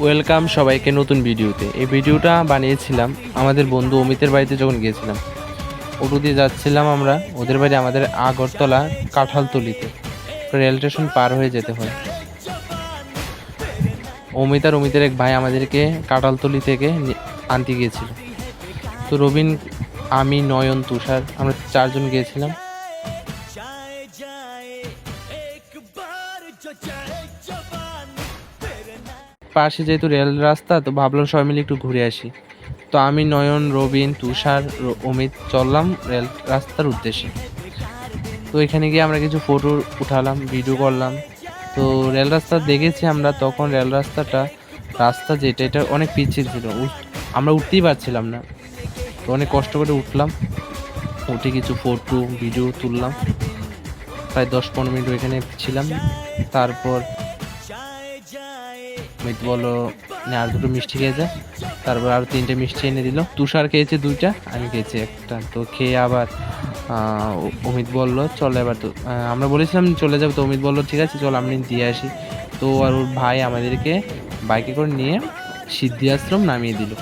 Welcome সবাইকে নতুন ভিডিওতে। এই ভিডিওটা বানিয়েছিলাম আমাদের বন্ধু অমিতের বাড়িতে যখন গিয়েছিলাম। অটো দিয়ে যাচ্ছিলাম আমরা, ওদের বাড়ি আমাদের আগরতলা কাঁঠালতলিতে, রেল স্টেশন পার হয়ে যেতে হয়। অমিত আর অমিতের এক ভাই আমাদেরকে কাঁঠালতলি থেকে আনতে গিয়েছিল। তো রবিন, আমি, নয়ন, তুষার, আমরা চারজন গিয়েছিলাম। পাশে যেহেতু রেল রাস্তা, তো ভাবলাম সবাই মিলে একটু ঘুরে আসি। তো আমি, নয়ন, রবিন, তুষার, অমিত চললাম রেল রাস্তার উদ্দেশ্যে। তো এখানে গিয়ে আমরা কিছু ফটো উঠালাম, ভিডিও করলাম। তো রেল রাস্তা দেখেছি আমরা তখন, রেল রাস্তা যেটা এটা অনেক পিচ্ছিল ছিল, আমরা উঠতেই পারছিলাম না। তো অনেক কষ্ট করে উঠলাম, উঠে কিছু ফটো ভিডিও তুললাম। প্রায় 10-15 মিনিট এখানে ছিলাম। তারপর অমিত বললো আর দুটো মিষ্টি খেয়ে যায়। তারপর আরো 3টে মিষ্টি এনে দিল। তুষার খেয়েছে 2টা, আমি খেয়েছি 1টা। তো খেয়ে আবার অমিত বললো চল এবার। তো আমরা বলেছিলাম চলে যাবো, তো অমিত বললো ঠিক আছে চল আমি দিয়ে আসি। তো আর ওর ভাই আমাদেরকে বাইকে করে নিয়ে সিদ্ধি আশ্রম নামিয়ে দিল।